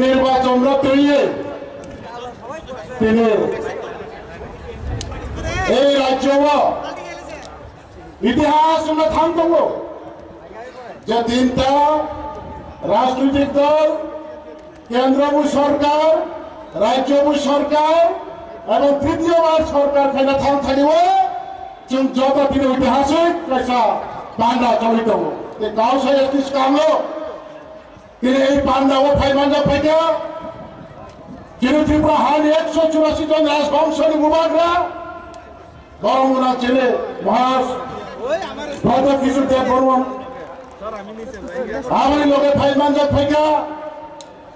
নির্বাচন তৈরি তিনি এই রাজ্য ইতিহাস আমরা থামব যে তিনটা রাজনৈতিক দল কেন্দ্র সরকার রাজ্য সরকার এবং তৃতীয়বার সরকার খাইনা থাম থাকিব যত তিনি ঐতিহাসিক পয়সা পান্ডা চলিত গাঁও সাইজ কাম তিনি এই পান্ডা ও ফাইমান্ডা ফাইকা যিনি ত্রিপুরা হানি 184 জন রাজবংশী মুবাগরা বরমুনা ছেলে মহাস ভদ্র কিশোর দেব বর্মন আমার লোকে ফাইমান্ডা ফাইকা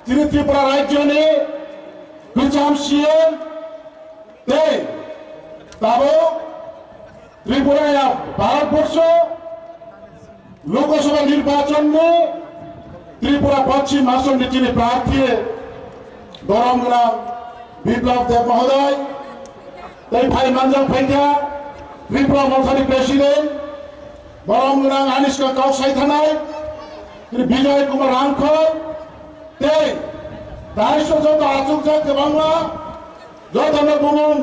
তিনি ত্রিপুরা রাজ্য নিয়ে গুচাম সিএম তাবো ত্রিপুরায় ভারতবর্ষ লোকসভা নির্বাচন में त्रिपुरा पश्चिम आसन যিনি প্রার্থী গরমগ্রাম বিপ্লব দেব মহোদয় তাই ভাই মানজাল ফাইকা ত্রিপুরা মহাসভার প্রেসিডেন্ট গরমগ্রাম আনিসকা কাউসাই থানায় বিজয় কুমার রামখল তাই দায়িত্ব যত আচুক যাক বাংলা যত নবমন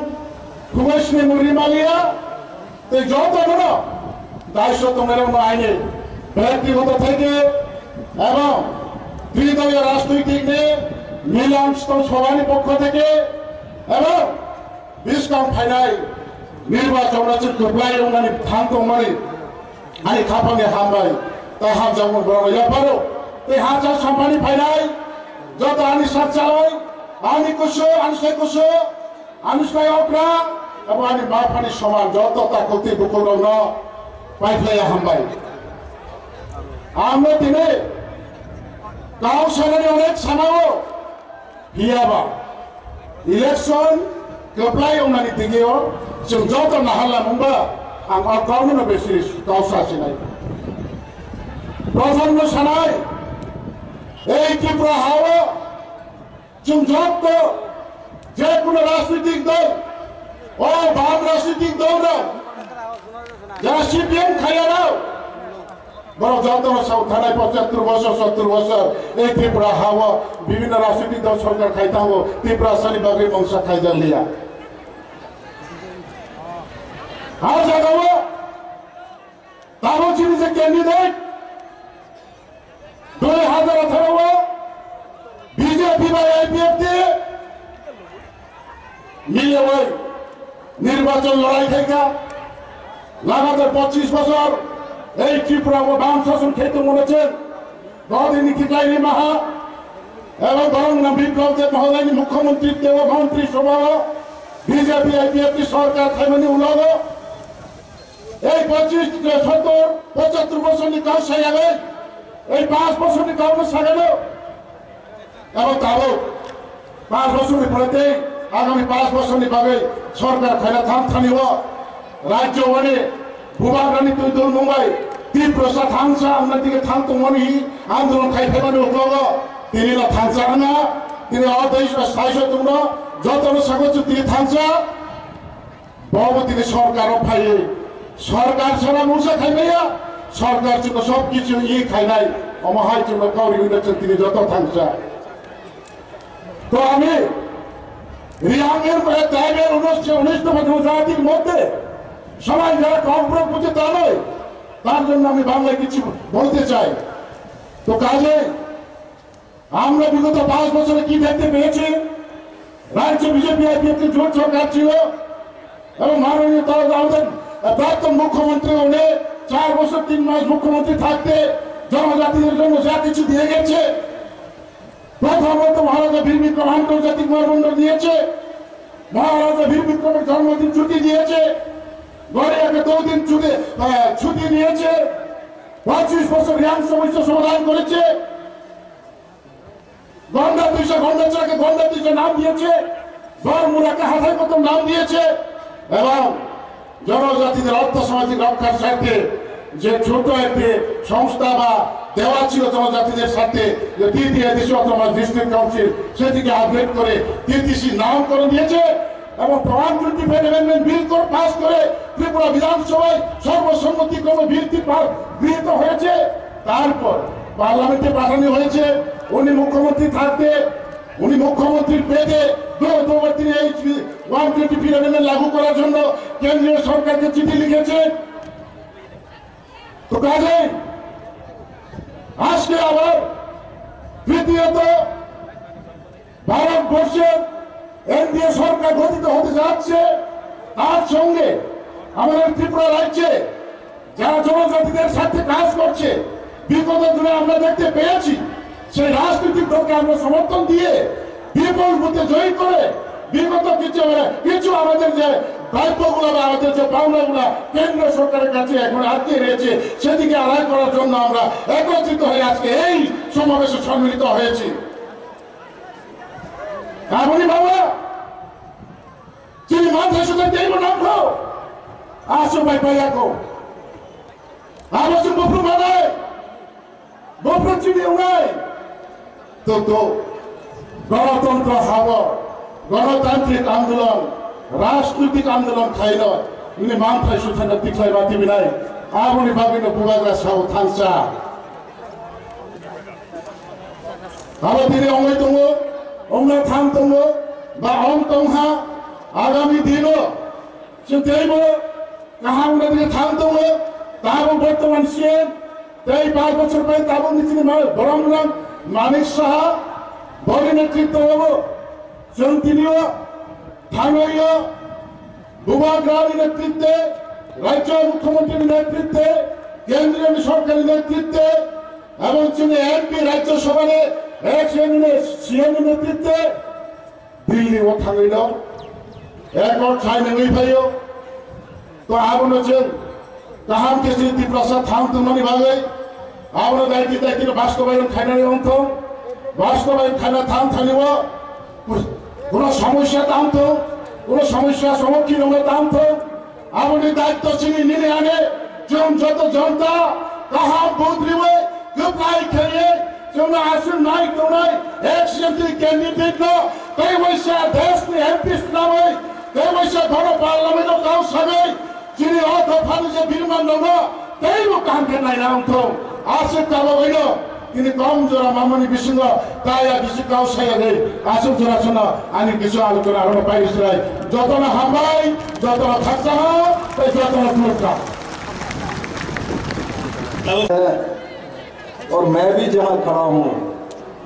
কুমেশনি মুরিমালিয়া তাই যত বড় দায়িত্ব তোমার আইনে ব্যক্তিগত থেকে এবং ত্রিদলীয় রাজনৈতিক নিয়ে মিলন সভার পক্ষ থেকে এবং বিস্কাম ফাইনাল নির্বাচন আছে গোপলাই ওনানি থান্ত মানে আনি খাপাঙ্গে হামবাই তাই হাম যেমন বড় পারো এই হাজার সম্মানী ফাইনাল যত আনি সাত চালাই আনি কুশো আনুষ্ঠাই কুশো আনুষ্ঠাই অপরা এবং আনি মা ফানি সমান যত তা ক্ষতি বুকুর ন পাইফলাই হামবাই আমরা দিনে গাঁও সালানি অনেক সামাও হিয়াবা ইলেকশন গোপলাই ওনানি দিগেও जों যত নাহালা মুম্বা আমার গাঁওনো বেশি গাঁও সাসি নাই প্রধান্য সানাই এই ত্রিপুরা হাওয়া जों যত যে কোনো রাজনৈতিক দল ও বাম রাজনৈতিক দল যারা সিপিএম খাইয়া নাও বড় যত থানায় 75 বছর 70 বছর এই ত্রিপুরা হাওয়া বিভিন্ন রাজনৈতিক দল সরকার খাইতে হবো ত্রিপুরা সানি বাগের বংশ খাইজা লিয়া আর জাগাবো তারও যিনি যে ক্যান্ডিডেট 2018 বিজেপি বা আইপিএফ দিয়ে মিলে ওই নির্বাচন লড়াই থেকে লাগাতার 25 বছর এই ত্রিপুরা ও বাম শাসন খেতে মনেছেন গদিনী ঠিকাইনি মাহা এবং গরমগ্রাম বিপ্লব দেব মহোদয় মুখ্যমন্ত্রী দেব মন্ত্রী সভা বিজেপি আইপিএফ সরকার থাইমানি উলাগ এই 75 বছর কাজ সাজাবে এই 5 বছর কাউকে সাজালো এবং তাও 5 বছর পরেতে আগামী 5 বছর পাবে সরকার খাইনা থাম থানিব রাজ্য মানে ভূভাগরানি তৈদল মুম্বাই তীব্রসা থাংসা আমরা দিকে থামতো মনি আন্দোলন খাইফেমানি উঠল তিনি না থাংসা না তিনি অদেশ সাইশ তোমরা যত সাগত তিনি থাংসা বাবু তিনি সরকার ফাইয়ে সরকার ছাড়া মূষা খাইনাইয়া সরকার জন্য সবকিছু খাই নাই অমহাই জন্য কাউরি উঠেছেন তিনি যত থাংসা তো আমি রিয়াংয়ের দায়ের 19 জাতির মধ্যে সবাই যারা কম্প্রম বুঝে তা নয় তার জন্য আমি বাংলায় কিছু বলতে চাই তো কাজে আমরা বিগত 5 বছরে কি দেখতে পেয়েছি রাজ্য বিজেপি আইপিএফ জোট সরকার ছিল এবং মাননীয় আমাদের প্রাক্তন মুখ্যমন্ত্রী উনি 4 বছর 3 মাস মুখ্যমন্ত্রী থাকতে জনজাতিদের জন্য যা কিছু দিয়ে গেছে প্রথমত মহারাজা বীর বিক্রম আন্তর্জাতিক বিমানবন্দর দিয়েছে মহারাজা বীর বিক্রমের জন্মদিন ছুটি দিয়েছে গড়িয়াকে 2 দিন ছুটি দিয়েছে 25 বছর রিয়াং সমস্যা সমাধান করেছে গন্ডা গন্ডাচড়াকে গন্ডা নাম দিয়েছে বরমুড়াকে হাথায় প্রথম নাম দিয়েছে এবং জনজাতিদের অর্থ সামাজিক রক্ষার স্বার্থে যে ছোট একটি সংস্থা বা দেওয়া ছিল জনজাতিদের সাথে যে তৃতীয় ডিস্ট্রিক্ট কাউন্সিল সেটিকে আপডেট করে টিটিসি নাম করে দিয়েছে এবং প্রধানমন্ত্রী অ্যামেন্ডমেন্ট বিল পাস করে ত্রিপুরা বিধানসভায় সর্বসম্মতিক্রমে বিলটি গৃহীত হয়েছে তারপর পার্লামেন্টে পাঠানো হয়েছে। উনি মুখ্যমন্ত্রী থাকতে উনি মুখ্যমন্ত্রীর পেটে তিনি এই 120 অ্যামেন্ডমেন্ট লাগু করার জন্য কেন্দ্রীয় সরকারকে চিঠি লিখেছেন। তো কাজে আজকে আবার তৃতীয়ত ভারতবর্ষের এনডিএ সরকার গঠিত হতে যাচ্ছে, তার সঙ্গে আমাদের ত্রিপুরা রাজ্যে যারা জনজাতিদের সাথে কাজ করছে বিগত দিনে আমরা দেখতে পেয়েছি, সেই রাজনৈতিক দলকে আমরা সমর্থন দিয়ে বিপুল ভোটে জয়ী করে বিগত কিছু আমাদের যে দায়িত্বগুলো বা আমাদের যে পাওনাগুলো কেন্দ্র সরকারের কাছে এখন আটকে রয়েছে সেদিকে আদায় করার জন্য আমরা একত্রিত হয়ে আজকে এই সমাবেশে সম্মিলিত হয়েছি। এমনই বাবা যিনি মাথায় শুধু দেব নামো আসো ভাই ভাইয়াকো আলোচন বফরু বানায় বফরু চিনি উড়ায় তো গণতন্ত্র হাওয়া গণতান্ত্রিক আন্দোলন রাজনৈতিক আন্দোলন খাইল ini mantra susan na tiklay mati binay amoni bagino bubagra sao thansa abo dine ongai tongo ongna tham tongo ba ong tongha agami dino suteibo kaha ongna dine tham tongo tabo bortoman sien tei 5 বছর পরে tabo nichini boromram manik saha bori netritto hobo santiniyo thanaiyo বুবাগ্রার নেতৃত্বে রাজ্য মুখ্যমন্ত্রীর নেতৃত্বে কেন্দ্রীয় সরকারের নেতৃত্বে এবং এমপি রাজ্যসভার সিএম নেতৃত্বে দিল্লি ও থাকল এক ছাই নেই ভাইও তো আগুন তাহাম কে প্রসাদ থাম তুমি ভাবে আগুন দায়িত্ব বাস্তবায়ন খাইনারি অন্ত বাস্তবায়ন খাইনা থাম থানিব কোন সমস্যা থামতো কোন সমস্যার সম্মুখীন হলে থামতো আপনি দায়িত্ব চিনি নিয়ে আনে যত জনতা কাহা বদলিবে গপ্লাই খেয়ে তোমরা আসুন নাই তোমরা এক্সিডেন্টলি ক্যান্ডিডেট নো তাই বৈশা দেশ নি এমপি নামে তাই বৈশা ঘর পার্লামেন্ট কাউ সবে যিনি অর্থ ফানি যে বিরমান নো তাই ও কাম কে নাই নাম তো আসে কালো হইল তিনি কম জোড়া মামনি বিসঙ্গ তাই বেশি কাউ সাইয়া দেয় আসুন জোড়া শোনা আমি কিছু আলোচনা আরো পাইছিলাম যত না হামবাই যত না খরচা হয় যত না খরচা और मैं भी जहां खड़ा हूं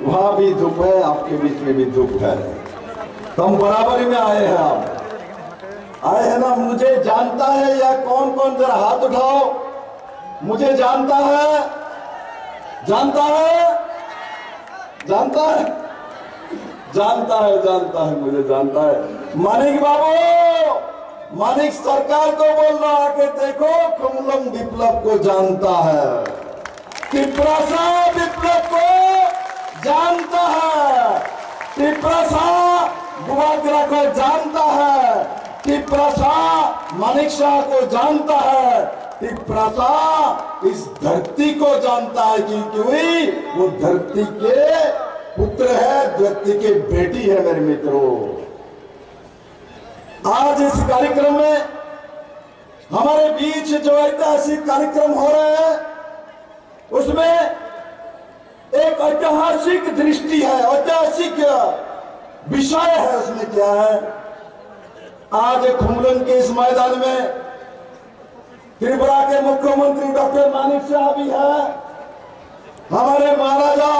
वहां भी दुख है, आपके बीच में भी दुख है। तो हम बराबरी में आए हैं, आप आए हैं ना। मुझे जानता है या कौन कौन, जरा हाथ उठाओ। मुझे जानता है, जानता है, जानता है, जानता है, जानता है, मुझे जानता है। मानिक बाबू, मानिक सरकार को बोल रहा है कि देखो खुमलम विप्लव को जानता है, त्रिपुरा विप्लव को जानता है, त्रिपुरा बुबाग्रा को जानता है, त्रिपुरा मानिक शाह को जानता है, त्रिपुरा इस धरती को जानता है क्योंकि वो धरती के पुत्र है, धरती के बेटी है। मेरे मित्रों, आज इस कार्यक्रम में हमारे बीच जो ऐतिहासिक कार्यक्रम हो रहे हैं उसमें एक ऐतिहासिक दृष्टि है, ऐतिहासिक विषय है। उसमें क्या है, आज खुमलन के इस मैदान में त्रिपुरा के मुख्यमंत्री डॉक्टर मानिक शाह भी है, हमारे महाराजा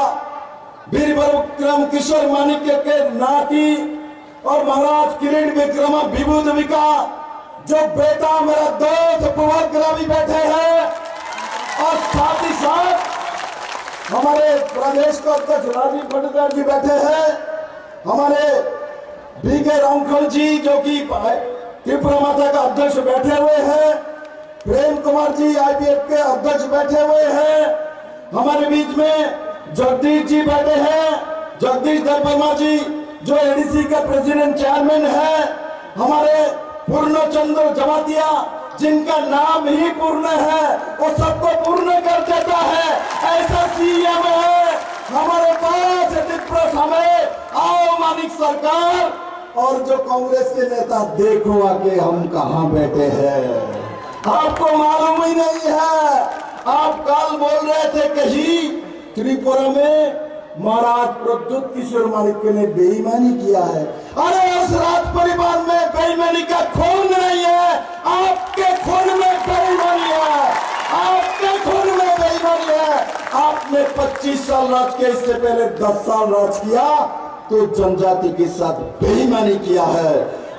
वीर विक्रम किशोर मानिक्य के नाती और महाराज किरीट विक्रम विभूति का जो बेटा मेरा दोस्त बुबाग्रा भी बैठे हैं, और साथ ही साथ हमारे प्रदेश के अध्यक्ष राजीव भट्टाचार्य जी बैठे हैं, हमारे बीके रामखल जी जो कि त्रिपुरा माता का अध्यक्ष बैठे हुए हैं, प्रेम कुमार जी आईपीएफ के अध्यक्ष बैठे हुए हैं, हमारे बीच में जगदीश जी बैठे हैं, जगदीश देववर्मा जी जो एडीसी के प्रेसिडेंट चेयरमैन है, हमारे पूर्णचंद्र जमातिया जिनका नाम ही पूर्ण है वो सबको पूर्ण कर देता है, ऐसा सीएम है हमारे पास त्रिपुरा में। आओ मानिक सरकार और जो कांग्रेस के नेता देखो आके हम कहां बैठे हैं, आपको मालूम ही नहीं है। आप कल बोल रहे थे कहीं त्रिपुरा में महाराज प्रद्युत किशोर मालिक ने बेईमानी किया है। अरे उस राज परिवार में बेईमानी का खून नहीं है, आपके खून में बेईमानी है, आपके खून में बेईमानी है। आपने 25 साल राज किया, इससे पहले 10 साल राज किया, तो जनजाति के साथ बेईमानी किया है।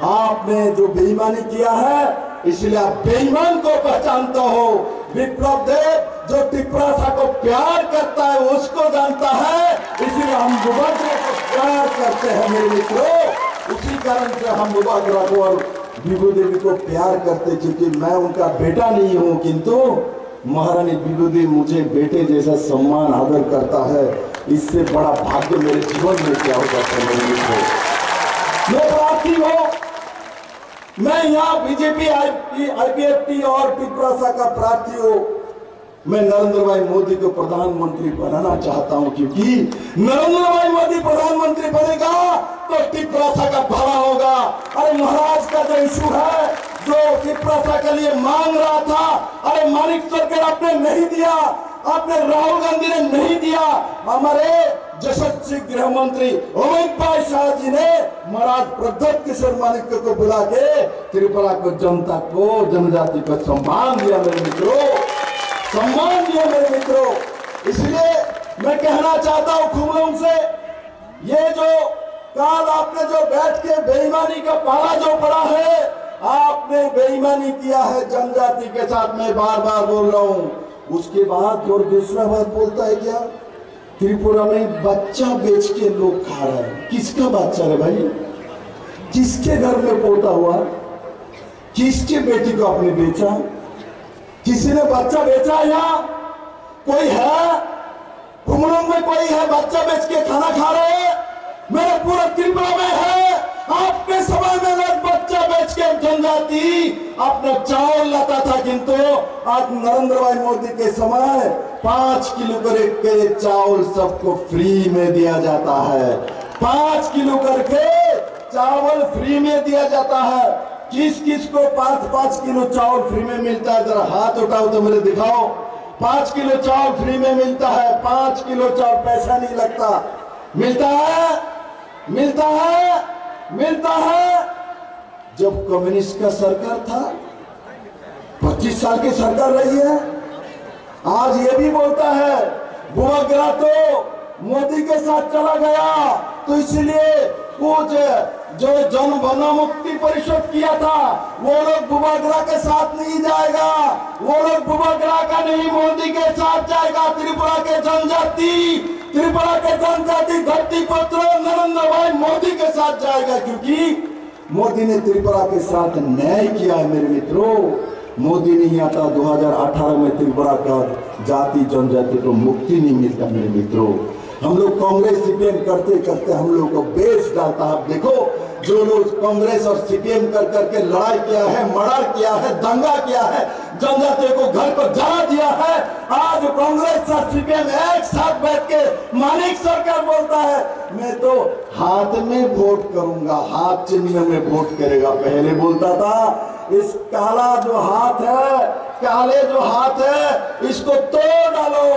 आपने जो बेईमानी किया है, इसलिए आप बेईमान को पहचानता हो। विप्लव देव जो टिप्रासा को प्यार करता है उसको जानता है, इसलिए हम बुबागरा को प्यार करते हैं मेरे मित्रों। उसी कारण से हम बुबागरा को और विभू देवी को प्यार करते, क्योंकि मैं उनका बेटा नहीं हूं, किंतु महारानी विभू देवी मुझे बेटे जैसा सम्मान आदर करता है। इससे बड़ा भाग्य मेरे जीवन में क्या हो सकता है मेरे मित्रों। मैं प्रार्थी हूं, मैं यहाँ बीजेपी आईपीएफटी और टिप्रासा का प्रार्थी हूं। मैं नरेंद्र भाई मोदी को प्रधानमंत्री बनाना चाहता हूं, क्योंकि नरेंद्र भाई मोदी प्रधानमंत्री बनेगा तो टिप्रासा का भला होगा। अरे महाराज का जो इशू है, जो टिप्रासा के लिए मांग रहा था, अरे मानिक सरकार आपने नहीं दिया, आपने राहुल गांधी ने नहीं दिया। हमारे यशस्वी गृह मंत्री अमित भाई शाह जी ने महाराज प्रद्युत किशोर मालिक को बुला के त्रिपुरा को, जनता को, जनजाति को सम्मान दिया मेरे मित्रों, सम्मान दिया मेरे मित्रों। इसलिए मैं कहना चाहता हूं खुमलों से, ये जो काल आपने जो बैठ के बेईमानी का पाला जो पड़ा है, आपने बेईमानी किया है जनजाति के साथ, मैं बार बार बोल रहा हूं। उसके बाद और दूसरा बात बोलता है क्या, त्रिपुरा में बच्चा बेच के लोग खा रहे हैं। किसका बच्चा है भाई, किसके घर में पोता हुआ, किसके बेटी को आपने बेचा, किसी ने बच्चा बेचा? यहाँ कोई है? कुमलों में कोई है बच्चा बेच के खाना खा रहे हैं? मेरे पूरा त्रिपुरा में है। आपके समय में लोग बच्चा बेच के जनजाति अपना चावल लाता था, किंतु आज नरेंद्र भाई मोदी के समय 5 किलो करके चावल सबको फ्री में दिया जाता है। 5 किलो करके चावल फ्री में दिया जाता है। किस किस को 5-5 किलो चावल फ्री में मिलता है? जरा हाथ उठाओ तो मेरे दिखाओ। 5 किलो चावल फ्री में मिलता है। 5 किलो चावल पैसा नहीं लगता, मिलता है, मिलता है, मिलता है। जब कम्युनिस्ट का सरकार था, 25 साल की सरकार रही है, आज ये भी बोलता है बुबागरा तो मोदी के साथ चला गया, तो इसलिए कुछ जो जन वन मुक्ति परिषद किया था वो लोग बुबागरा के साथ नहीं जाएगा, वो लोग बुबागरा का नहीं मोदी के साथ जाएगा। त्रिपुरा के जनजाति, त्रिपुरा के जनजाति धरती पुत्र नरेंद्र भाई मोदी के साथ जाएगा, क्योंकि मोदी ने त्रिपुरा के साथ न्याय किया है मेरे मित्रों। मोदी नहीं आता 2018 में त्रिपुरा का जाति जनजाति को मुक्ति नहीं मिलता मेरे मित्रों। हम लोग कांग्रेस सीपीएम करते करते हम लोग को बेच डालता है। देखो जो लोग कांग्रेस और सीपीएम कर करके लड़ाई किया है, मर्डर किया है, दंगा किया है, जनजातियों को घर को जला दिया है, आज कांग्रेस और सीपीएम एक साथ बैठ के मानिक सरकार बोलता है मैं तो हाथ में वोट करूंगा, हाथ चिन्ह में वोट करेगा। पहले बोलता था इस काला जो हाथ है, काले जो हाथ है, इसको तोड़ डालो।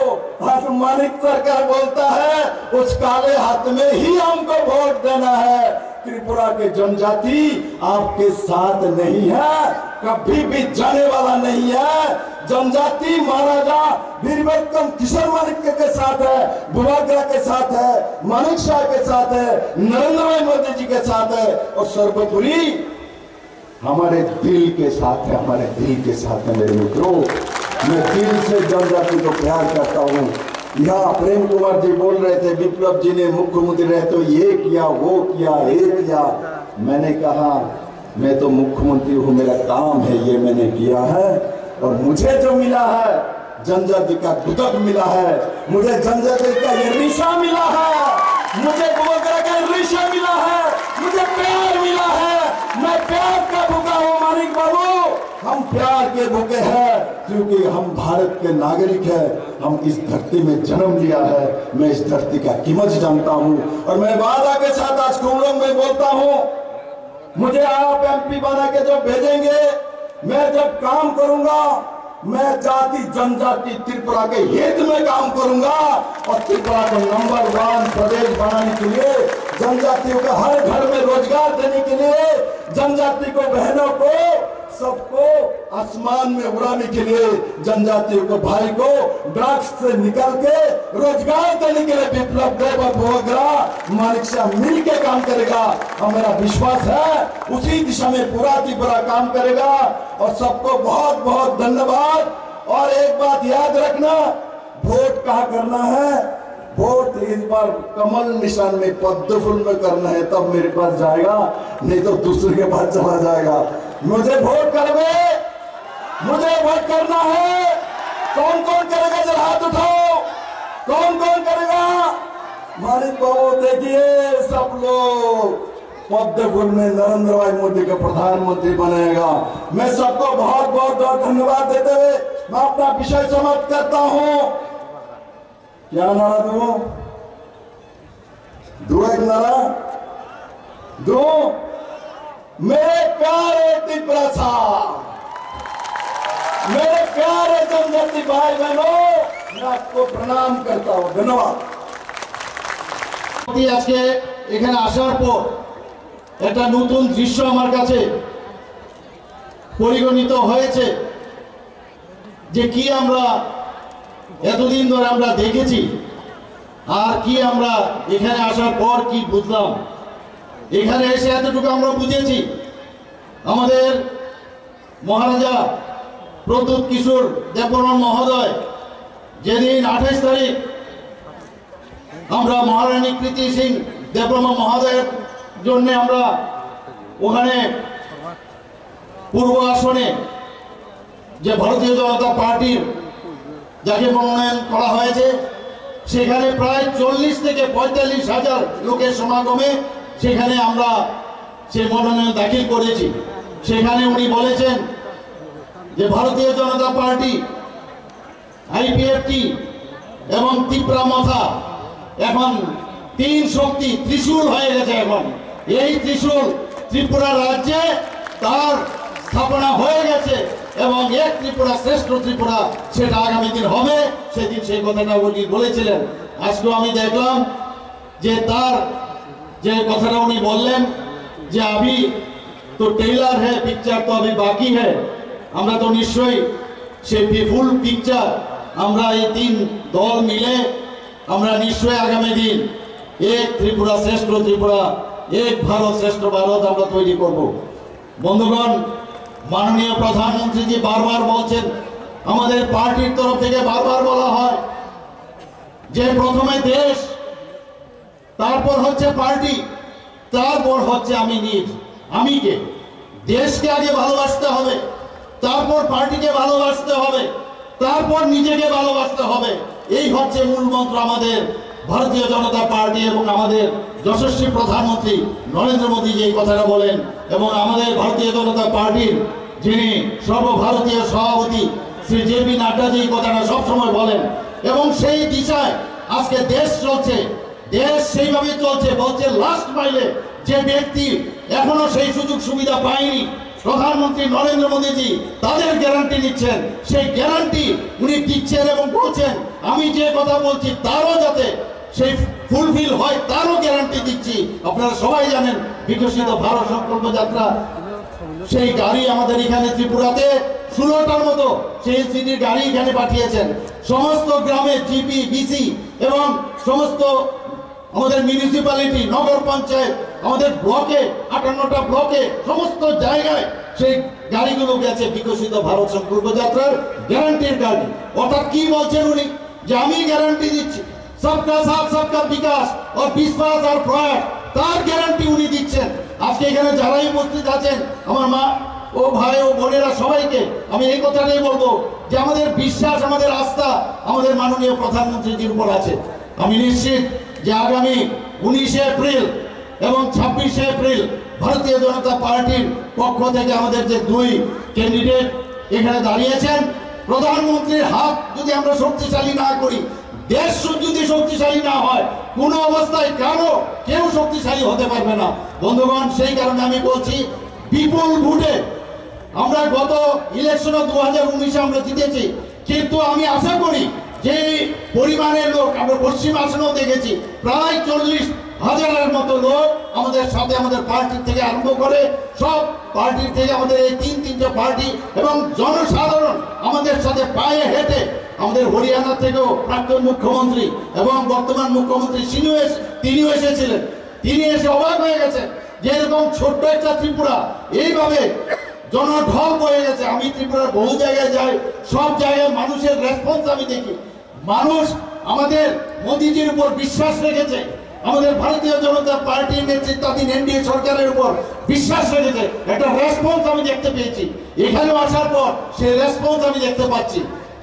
आज मानिक सरकार बोलता है उस काले हाथ में ही हमको वोट देना है। त्रिपुरा के जनजाति आपके साथ नहीं है, कभी भी जाने वाला नहीं है। जनजाति महाराजा वीरविक्रम किशोर मालिक के साथ है, बुबागरा के साथ है, मानिक शाह के साथ है, नरेंद्र भाई मोदी जी के साथ है, और सर्वोपरि हमारे दिल के साथ है, हमारे दिल के साथ है मेरे मित्रों। मैं दिल से जनजाति को प्यार करता हूँ। यहाँ प्रेम कुमार जी बोल रहे थे विप्लव जी ने मुख्यमंत्री रहे तो ये किया, वो किया, ये किया। मैंने कहा मैं तो मुख्यमंत्री हूँ, मेरा काम है, ये मैंने किया है। और मुझे जो मिला है जनजाति का दुदक मिला है, मुझे जनजाति का ये रिशा मिला है, मुझे बुबागरा का रिशा मिला है, मुझे प्यार मिला है। मैं प्यार का भूखा हूँ मानिक बाबू। हम प्यार के भूखे हैं क्योंकि हम भारत के नागरिक हैं, हम इस धरती में जन्म लिया है। मैं इस धरती का कीमत जानता हूँ और मैं वादा के साथ आज कुमलों में बोलता हूँ, मुझे आप एमपी बना के जब भेजेंगे, मैं जब काम करूंगा, मैं जाति जनजाति त्रिपुरा के हित में काम करूंगा और त्रिपुरा को नंबर 1 प्रदेश बनाने के लिए, जनजातियों को हर घर में रोजगार देने के लिए, जनजाति को, बहनों को, सबको आसमान में उड़ाने के लिए, जनजातियों को, भाई को ड्रग्स से निकल के रोजगार देने के लिए विप्लव देव बोगरा मानिक शाह मिल के काम करेगा। और मेरा विश्वास है उसी दिशा में पूरा त्रिपुरा काम करेगा। और सबको बहुत बहुत धन्यवाद। और एक बात याद रखना, वोट कहाँ करना है? वोट इस बार कमल निशान में, पद्म फूल में करना है, तब मेरे पास जाएगा, नहीं तो दूसरे के पास चला जाएगा। मुझे वोट करवे, मुझे वोट करना है। कौन कौन करेगा जरा हाथ उठाओ, कौन कौन करेगा? मानिक बाबू देखिए, सब लोग पद्म फूल में नरेंद्र भाई मोदी का प्रधानमंत्री बनेगा। मैं सबको बहुत बहुत धन्यवाद देते हुए मैं अपना विषय समाप्त करता हूं। क्या नारा दो एक नारा दो। मेरे प्यारे त्रिपुरा साहब, मेरे प्यारे जनजाति भाई बहनों, मैं आपको प्रणाम करता हूं। धन्यवाद। आज के এখানে আসার পর একটা নতুন দৃশ্য আমার কাছে পরিগণিত হয়েছে যে কি আমরা এতদিন ধরে আমরা দেখেছি আর কি আমরা এখানে আসার পর কি বুঝলাম। এখানে এসে এতটুকু আমরা বুঝেছি, আমাদের মহারাজা প্রদ্যুৎ কিশোর দেববর্মন মহোদয় যেদিন 28 তারিখ আমরা মহারানী কৃতি সিং দেববর্মন মহোদয়ের জন্য আমরা ওখানে পূর্ব আসনে যে ভারতীয় জনতা পার্টির যাকে মনোনয়ন করা হয়েছে সেখানে প্রায় 40 থেকে 45 হাজার লোকের সমাগমে সেখানে আমরা সেই মনোনয়ন দাখিল করেছি। সেখানে উনি বলেছেন যে ভারতীয় জনতা পার্টি, আইপিএফটি এবং ত্রিপুরা মাথা এখন 3 শক্তি ত্রিশূল হয়ে গেছে। এখন এই ত্রিশূল ত্রিপুরা রাজ্যে তার স্থাপনা হয়ে গেছে এবং এক ত্রিপুরা শ্রেষ্ঠ ত্রিপুরা সেটা আগামী দিন হবে। সেদিন সেই কথাটা উনি বলেছিলেন। আজকে আমি দেখলাম যে তার যে কথাটা উনি বললেন যে अभी तो टेलर है, पिक्चर तो अभी बाकी है। আমরা তো নিশ্চয়ই সেই ফুল পিকচার আমরা এই 3 দল মিলে আমরা নিশ্চয়ই আগামী দিন এক ত্রিপুরা শ্রেষ্ঠ ত্রিপুরা, এক ভারত শ্রেষ্ঠ ভারত আমরা তৈরি করব। বন্ধুগণ, মাননীয় প্রধানমন্ত্রী জি বারবার বলছেন, আমাদের পার্টির তরফ থেকে বারবার বলা হয় যে প্রথমে দেশ, তারপর হচ্ছে পার্টি, তারপর হচ্ছে আমি নিজ। আমি কে? দেশকে আগে ভালোবাসতে হবে, তারপর পার্টিকে ভালোবাসতে হবে, তারপর নিজেকে ভালোবাসতে হবে। এই হচ্ছে মূল মন্ত্র আমাদের ভারতীয় জনতা পার্টি এবং আমাদের যশস্বী প্রধানমন্ত্রী নরেন্দ্র মোদী যে কথাটা বলেন এবং আমাদের ভারতীয় জনতা পার্টির যিনি সর্বভারতীয় সভাপতি শ্রী জেপি নাড্ডা যে কথাটা সবসময় বলেন এবং সেই দিশায় আজকে দেশ চলছে। দেশ সেইভাবে চলছে। বলছে লাস্ট মাইলে যে ব্যক্তি এখনো সেই সুযোগ সুবিধা পায়নি, প্রধানমন্ত্রী নরেন্দ্র মোদীজি তাদের গ্যারান্টি নিচ্ছেন। সেই গ্যারান্টি উনি দিচ্ছেন এবং বলছেন আমি যে কথা বলছি তারও যাতে সেই ফুলফিল হয় তারও গ্যারান্টি দিচ্ছি। আপনারা সবাই জানেন বিকশিত ভারত সংকল্প যাত্রা, সেই গাড়ি আমাদের এখানে ত্রিপুরাতে 16টার মতো সেই সিটির গাড়ি এখানে পাঠিয়েছেন। সমস্ত গ্রামে জিপি, বিসি এবং সমস্ত আমাদের মিউনিসিপ্যালিটি, নগর পঞ্চায়েত, আমাদের ব্লকে 58টা ব্লকে সমস্ত জায়গায় সেই গাড়িগুলো গেছে বিকশিত ভারত সংকল্প যাত্রার গ্যারান্টির গাড়ি। অর্থাৎ কি বলছেন উনি যে আমি গ্যারান্টি দিচ্ছি সবকা সাথ সবকা বিকাশ ও বিশ্বাস আর প্রয়াস, তার গ্যারান্টি উনি দিচ্ছেন। আজকে এখানে যারাই উপস্থিত আছেন আমার মা ও ভাই ও বোনেরা সবাইকে আমি এই কথাটাই বলবো যে আমাদের বিশ্বাস, আমাদের আস্থা আমাদের মাননীয় প্রধানমন্ত্রীজির উপর আছে। আমি নিশ্চিত যে আগামী 19শে এপ্রিল এবং 26শে এপ্রিল ভারতীয় জনতা পার্টির পক্ষ থেকে আমাদের যে 2 ক্যান্ডিডেট এখানে দাঁড়িয়েছেন, প্রধানমন্ত্রীর হাত যদি আমরা শক্তিশালী না করি, দেশ যদি শক্তিশালী না হয়, কোনো অবস্থায় কেউ শক্তিশালী হতে পারবে না। বন্ধুগণ, সেই কারণে আমি বলছি বিপুল ভোটে আমরা গত ইলেকশনে 2019-এ আমরা জিতেছি, কিন্তু আমি আশা করি যে পরিমাণের লোক আমরা পশ্চিম আসনেও দেখেছি, প্রায় 40,000-এর মতো লোক আমাদের সাথে, আমাদের পার্টি থেকে আরম্ভ করে সব পার্টি থেকে আমাদের এই তিনটে পার্টি এবং জনসাধারণ আমাদের সাথে পায়ে হেঁটে, আমাদের হরিয়ানা থেকেও প্রাক্তন মুখ্যমন্ত্রী এবং বর্তমান মুখ্যমন্ত্রী তিনিও এসেছিলেন। তিনি এসে অবাক হয়ে গেছেন যে এরকম ছোট্ট একটা ত্রিপুরা এইভাবে জনঢল বয়ে গেছে। আমি ত্রিপুরার বহু জায়গায় যাই, সব জায়গায় মানুষের রেসপন্স আমি দেখি। মানুষ আমাদের মোদিজির উপর বিশ্বাস রেখেছে, আমাদের ভারতীয় জনতা পার্টির নেতৃত্বাধীন এনডিএ সরকারের উপর বিশ্বাস রেখেছে। একটা রেসপন্স আমি দেখতে পেয়েছি। এখানেও আসার পর সেই রেসপন্স আমি দেখতে পাচ্ছি।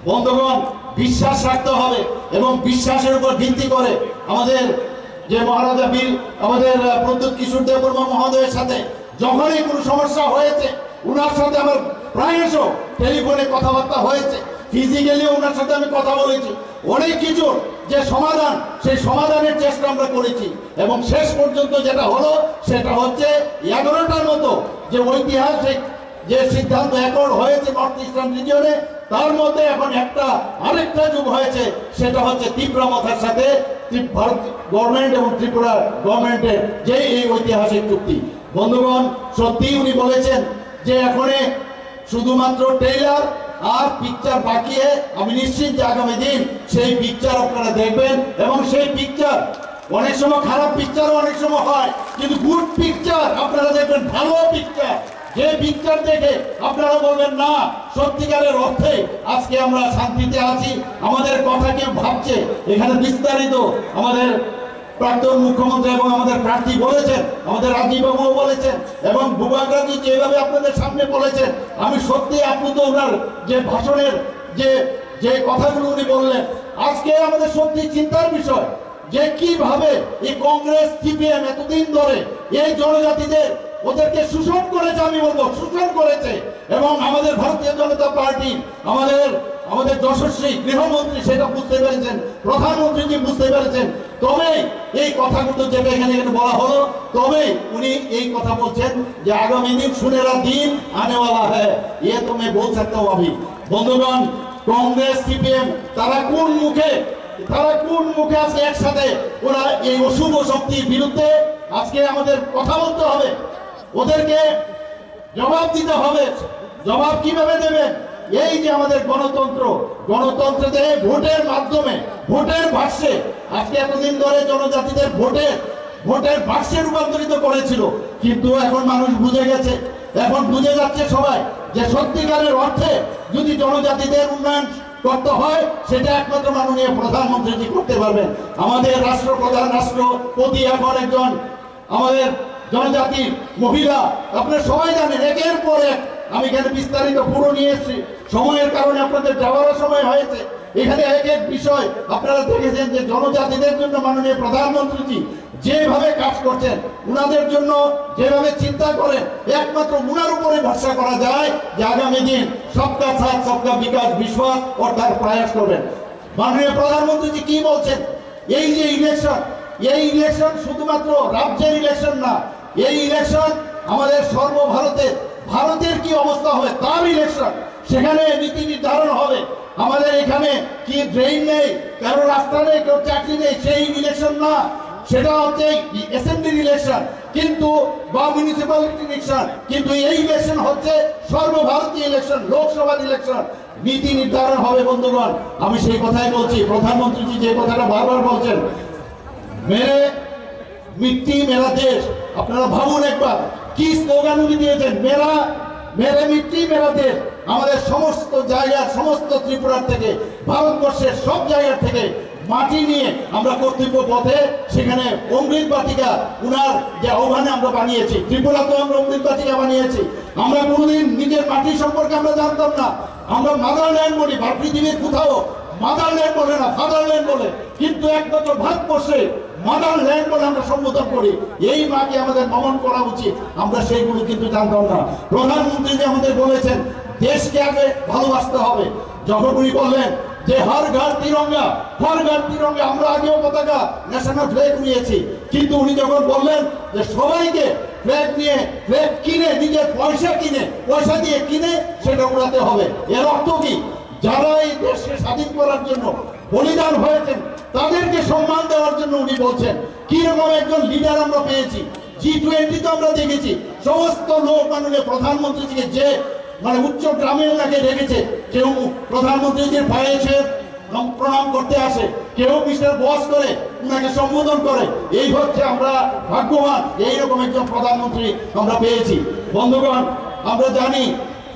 বন্ধুগণ, বিশ্বাস রাখতে হবে এবং বিশ্বাসের উপর ভিত্তি করে আমাদের যে মহারাজা বীর আমাদের প্রদ্যুৎ কিশোর দেববর্মা মহোদয়ের সাথে যখনই কোনো সমস্যা হয়েছে, উনার সাথে আমার প্রায়শ টেলিফোনে কথাবার্তা হয়েছে, ফিজিক্যালি ওনার সাথে আমি কথা বলেছি। অনেক কিছু যে সমাধান, সেই সমাধানের চেষ্টা আমরা করেছি এবং শেষ পর্যন্ত যেটা হলো সেটা হচ্ছে 11টার মতো যে ঐতিহাসিক যে সিদ্ধান্ত অ্যাকর্ড হয়েছে নর্থ ইস্টার্ন রিজিয়নে, তার মধ্যে এখন আরেকটা যুগ হয়েছে, সেটা হচ্ছে ত্রিপুরা মাথার সাথে ভারত গভর্নমেন্ট এবং ত্রিপুরা গভর্নমেন্টের যে এই ঐতিহাসিক চুক্তি। বন্ধুগণ, সত্যি উনি বলেছেন যে এখন শুধুমাত্র ট্রেইলার আর পিকচার বাকি। আমি নিশ্চিত যে আগামী দিন সেই পিকচার আপনারা দেখবেন এবং সেই পিকচার, অনেক সময় খারাপ পিকচারও অনেক সময় হয়, কিন্তু গুড পিকচার আপনারা দেখবেন, ভালো পিকচার, যে পিকচার দেখে আপনারা বলবেন না সত্যিকারের অর্থে আজকে আমরা শান্তিতে আছি, আমাদের কথা কেউ ভাবছে। এখানে বিস্তারিত আমাদের প্রাক্তন মুখ্যমন্ত্রী এবং আমাদের প্রার্থী বলেছেন, আমাদের রাজীব বাবুও বলেছেন এবং ভূপালজি যেভাবে আপনাদের সামনে বলেছেন, আমি সত্যি আপ্লুত ওনার যে ভাষণের যে কথাগুলো উনি বললেন। আজকে আমাদের সত্যি চিন্তার বিষয় যে কিভাবে এই কংগ্রেস সিপিএম এতদিন ধরে এই জনজাতিদের ওদেরকে শোষণ করেছে, আমি বলবো শোষণ করেছে। এবং আমাদের ভারতীয় জনতা পার্টি আমাদের যশস্বী গৃহমন্ত্রী সেটা বুঝতে পেরেছেন, প্রধানমন্ত্রী বুঝতে পেরেছেন। তবে এই কথাগুলো যেটা এখানে বলা হলো, তবে উনি এই কথা বলছেন যে আগামী দিন সুনেরা দিন আনেওয়ালা হ্যায়, ये तो मैं बोल सकता हूं अभी। বন্ধুগণ, কংগ্রেস সিপিএম তারা কোন মুখে আছে একসাথে ওরা এই অশুভ শক্তির বিরুদ্ধে আজকে আমাদের কথা বলতে হবে, ওদেরকে জবাব দিতে হবে। জবাব কিভাবে দেবেন? এই যে আমাদের গণতন্ত্রে ভোটের মাধ্যমে, ভোটের বাক্সে, আজকে এতদিন ধরে জনজাতিদের ভোটের বাক্সে রূপান্তরিত করেছিল, কিন্তু এখন মানুষ বুঝে গেছে, এখন বুঝে যাচ্ছে সবাই যে সত্যিকারের অর্থে যদি জনজাতিদের উন্নয়ন করতে হয় সেটা একমাত্র মাননীয় প্রধানমন্ত্রী করতে পারবেন। আমাদের রাষ্ট্রপ্রধান, রাষ্ট্রপতি এখন একজন আমাদের জনজাতির মহিলা। আপনারা সবাই জানেন, একের পর এক আমি এখানে বিস্তারিত পুরো নিয়ে এসেছি, সময়ের কারণে আপনাদের যাওয়ার সময় হয়েছে। এখানে এক এক বিষয় আপনারা দেখেছেন যে জনজাতিদের জন্য মাননীয় প্রধানমন্ত্রী যেভাবে কাজ করছেন, উনাদের জন্য যেভাবে চিন্তা করেন, একমাত্র উনার উপরে ভরসা করা যায় যে আগামী দিন সবকা সাথ সবকা বিকাশ বিশ্বাস অর্থাৎ প্রয়াস করবেন। মাননীয় প্রধানমন্ত্রী কি বলছেন? এই যে ইলেকশন শুধুমাত্র রাজ্যের ইলেকশন না, এই ইলেকশন আমাদের ভারতের কি অবস্থা হবে তার ইলেকশন। সেখানে নীতি নির্ধারণ হবে। আমাদের এখানে কি ড্রেন নেই, কারো রাস্তা নেই, কেউ চাকরি নেই, সেই ইলেকশন না, সেটা হচ্ছে অ্যাসেম্বলির ইলেকশন কিন্তু বা মিউনিসিপ্যালিটি ইলেকশন। কিন্তু এই ইলেকশন হচ্ছে সর্বভারতীয় ইলেকশন, লোকসভার ইলেকশন। নীতি নির্ধারণ হবে। বন্ধুগণ, আমি সেই কথাই বলছি, প্রধানমন্ত্রী যে কথাটা বারবার বলছেন, মেরে মিট্টি মেরা দেশ। আপনারা ভাবুন একবার কি স্লোগান উনি দিয়েছেন, মেরে মিট্টি মেরা দেশ। আমাদের সমস্ত জায়গার, সমস্ত ত্রিপুরার থেকে, ভারতবর্ষের সব জায়গার থেকে মাটি নিয়ে আমরা কর্তব্য পথে সেখানে অমৃত বাটিকা উনার যে আহ্বানে আমরা বানিয়েছি। ত্রিপুরাতেও আমরা অমৃত বাটিকা বানিয়েছি। আমরা কোনোদিন নিজের মাটি সম্পর্কে আমরা জানতাম না, আমরা মাদারল্যান্ড বলি, পৃথিবীর কোথাও মাদারল্যান্ড বলে না, ফাদারল্যান্ড বলে, কিন্তু একমাত্র ভারতবর্ষে মাদারল্যান্ড বলে আমরা সম্বোধন করি। এই মাকে আমাদের নমন করা উচিত, আমরা সেইগুলো কিন্তু জানতাম না। প্রধানমন্ত্রী যে আমাদের বলেছেন দেশকে আগে ভালোবাসতে হবে, যখন উনি বললেন যে হর ঘর তিরঙ্গা, আমরা আগেও পতাকা ন্যাশনাল ফ্ল্যাগ নিয়েছি, কিন্তু উনি যখন বললেন যে সবাইকে ফ্ল্যাগ নিয়ে ফ্ল্যাগ কিনে নিজের পয়সা দিয়ে কিনে সেটা উড়াতে হবে। এর অর্থ কি? যারা এই দেশকে স্বাধীন করার জন্য বলিদান হয়েছেন তাদেরকে সম্মান দেওয়ার জন্য উনি বলছেন। কি রকম একজন লিডার আমরা পেয়েছি। G20 তো আমরা দেখেছি সমস্ত লোক মাননীয় প্রধানমন্ত্রীকে যে উচ্চ গ্রামে ওনাকে দেখেছে, কেউ প্রধানমন্ত্রীজির পায়ে এসে প্রণাম করতে আসে, কেউ মিস্টার বস করে ওনাকে সম্বোধন করে। এই হচ্ছে আমরা ভাগ্যবান, এইরকম একজন প্রধানমন্ত্রী আমরা পেয়েছি। বন্ধুগণ, আমরা জানি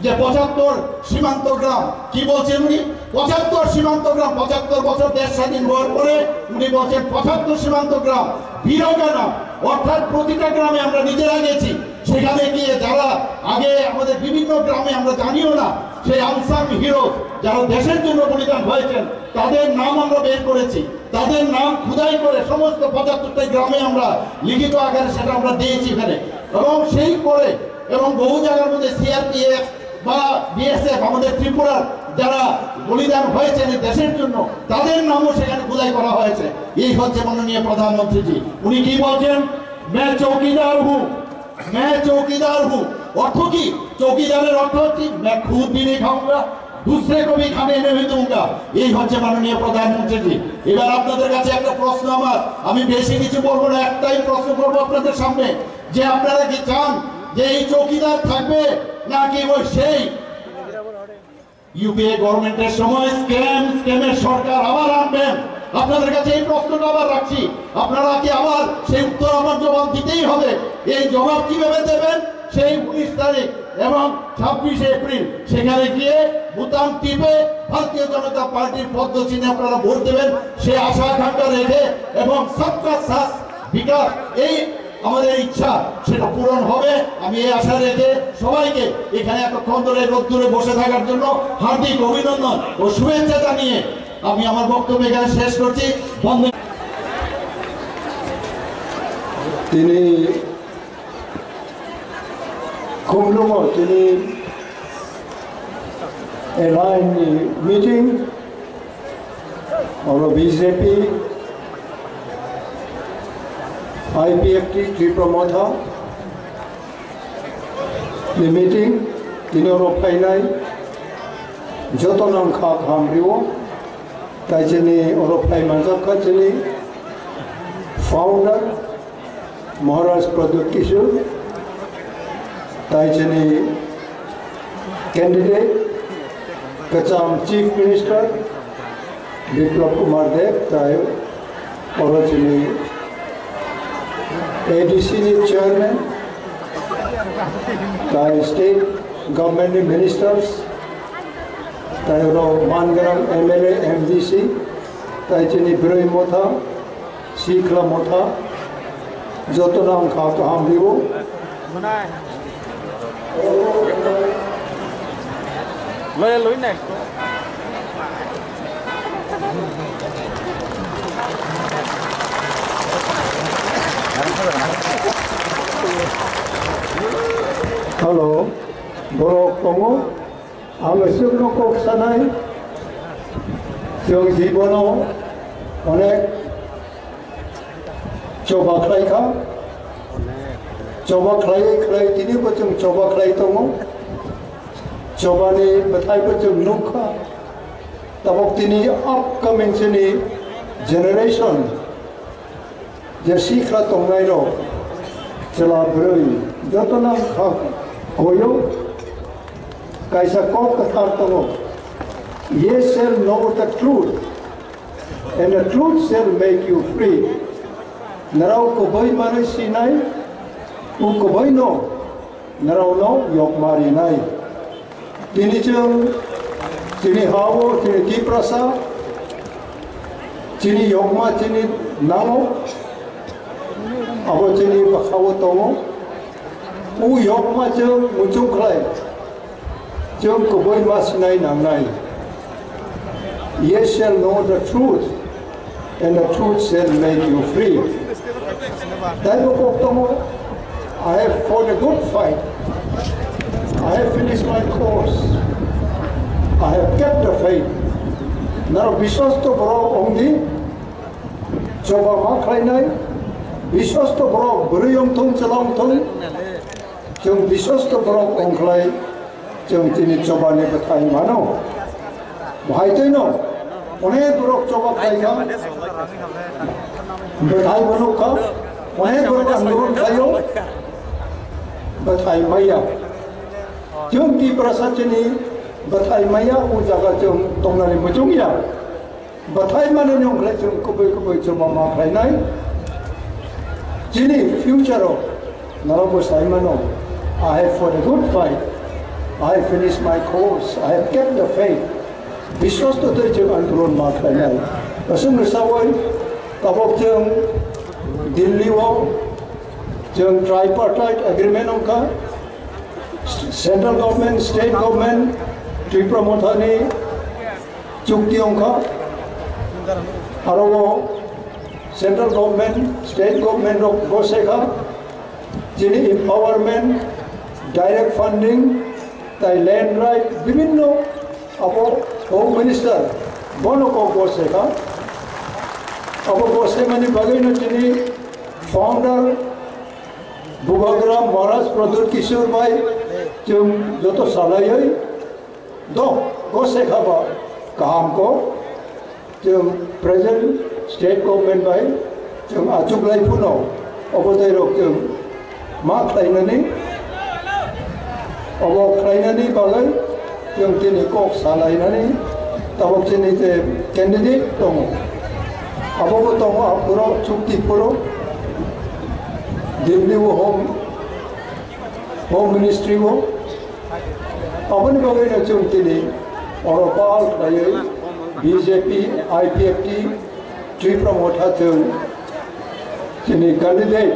যে 75 সীমান্ত গ্রাম, কি বলছেন উনি? 75 সীমান্ত গ্রাম, 75 বছর দেশ স্বাধীন হওয়ার পরে উনি বলছেন 75 সীমান্ত গ্রাম বীরগানা, অর্থাৎ প্রতিটা গ্রামে আমরা নিজেরা গেছি। সেখানে গিয়ে যারা আগে আমাদের বিভিন্ন গ্রামে আমরা জানিও না, সেই আনসার হিরো যারা দেশের জন্য বলিদান হয়েছেন তাদের নাম আমরা বের করেছি, তাদের নাম খোদাই করে সমস্ত 75টা গ্রামে আমরা লিখিত আকারে সেটা আমরা দিয়েছি এখানে। এবং সেই করে এবং বহু জায়গার মধ্যে CRPF বা BSF আমাদের ত্রিপুরার যারা বলিদান হয়েছেন এই দেশের জন্য তাদের নামও সেখানে খোদাই করা হয়েছে। এই হচ্ছে মাননীয় প্রধানমন্ত্রীজি। উনি কি বলছেন? मैं चौकीदार हूँ। अर्थ की चौकीदारेर अर्थ हच्छे मैं खुद भी नहीं खाऊंगा, दूसरे को भी खाने नहीं दूंगा। এই হচ্ছে মাননীয় প্রধানমন্ত্রীজি। এবার আপনাদের কাছে একটা প্রশ্ন আমার, আমি বেশি কিছু বলবো না, একটাই প্রশ্ন করবো আপনাদের সামনে যে আপনারা কি চান যে এই চৌকিদার থাকবে নাকি ওই সেই ইউপিএ গভর্নমেন্টের সময় স্ক্যামের সরকার আবার আনবেন? আপনাদের কাছে এই প্রশ্নটা আবার রাখছি, আপনারা কি আবার সেই উত্তর আমার জবাব দিতেই হবে? এই জবাব কিভাবে দেবেন? সেই 19 তারিখ এবং 26 এপ্রিল সেখানে গিয়ে বুতাম টিপে ভারতীয় জনতা পার্টির পদ্ম চিহ্নে আপনারা ভোট দেবেন। সে আশা আকাঙ্ক্ষা রেখে এবং সবকা সাথ বিকাশ এই আমাদের ইচ্ছা সেটা পূরণ হবে, আমি এই আশা রেখে সবাইকে এখানে এতক্ষণ ধরে রোদ্দুরে বসে থাকার জন্য হার্দিক অভিনন্দন ও শুভেচ্ছা জানিয়ে আমি আমার বক্তব্য এখানে শেষ করছি। তিনি Kumlumo, তিনি align meeting of BJP, IPFT, Tripramotha, the meeting, tinoro painai, jotonang khak hamriwo, taijini oropai manjaka jini, founder, Maharaj Pradut Kishore, taijini candidate, Kacham Chief Minister, Biplab Kumar Dev, tai orajini ADC Chairman, tai State Government Ministers, tai Mangaram MLA MDC, tai Chini Biroi Motha, Sikla Motha, Jotonang Khak Hamriwo, Lui next. Hello, Borok Kongo, আমি শুকনো কোকসা নাই, যোগ জীবনও অনেক চবা খাইখা, চবা খাই তিনি বচং চবা খাই দङ, চবানি বেথাই বচং নুখা, তাবক তিনি আপকামিং जोंनि जेनेरेशन जे सिख्रा दंनाय दं, जेला ब्रै जतनां खाक गयो, kaisa kok kathar tongo, ye shall know the truth, and the truth shall make you free. Narau ko boy mare sinai, u ko boy no, narau no yok mari nai. Tini chung, tini hawo, tini kiprasa, tini yokma, tini namo, abo tini bakawo tongo, u yokma chung muchung klay. Jom ko boy mas nai nang nai. Ye shall know the truth, and the truth shall make you free. Daibo Koktomo, I have fought a good fight. I have finished my course. I have kept the faith. Now Bishwas to bro only, Choba Maklai nai, बिश्वस्त बरक बरयं थं चलं थं जों बिश्वस्त बरक अंख्लाय जों दिनै चबानि बथाय मानो बाहायथैनो अनेक बरक चबा खायगा बथाय बनोखा अनेक बरक आंदोलन खायो बथाय माया जों ती प्रसादनि बथाय माया उ जागा जों दंनानै मोजोंया बथाय माने अंख्लाय जों कबै कबै चबा मा खायनाय Jini future Narabu Saimano, I have fought a good fight. I have finished my course. I have kept the faith. Biswas to the Jung Andron Mark Lanai. Asum Sawai, Tabok Jung, Dilli Wong, Jung tripartite agreement on car, central government, state government, Tripura Mothani, Chukti on car, Harawo. Central government, state government of Goseka, Jini empowerment, direct funding, Thailand right, Bimino, Abo Home Minister, Bonoko Goseka, Abo Gosemani Bagino Jini, founder, Bugagram Maharaj Pradut Kishore Bhai, Jum Joto Salayai, Do Goseka Ba, Kahamko, Jum President, State government by जों आजुग्लाय फुनाव अबदायरक जों मा खालायनानै खालायनानै बागै जों दिनै कक सालायनानै दाबक दिनै जे केन्डिडेट दङ आबो दङ आपुराव चुक्तिपुराव दिल्ली होम मिनिस्ट्री आबोनि बागैनो जों दिनै अरबाल खालायै बीजेपी IPFT Tripura Motha जों दिनै कैंडिडेट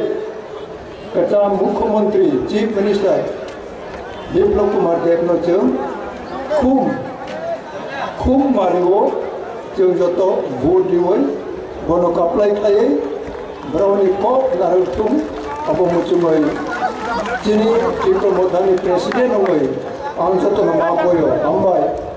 कचा मुख्यमंत्री चीफ मिनिस्टर बिप्लब कुमार देवनो जों खूब मारिवो जों जत भोट दिवै बनो काप्लाय थायै ब्राउनी कप नारुतुम अब मुचुमै दिनै ट्रिपुरा मोथानि प्रेसिडेंट होयै आं जत मा कोयो हामबाय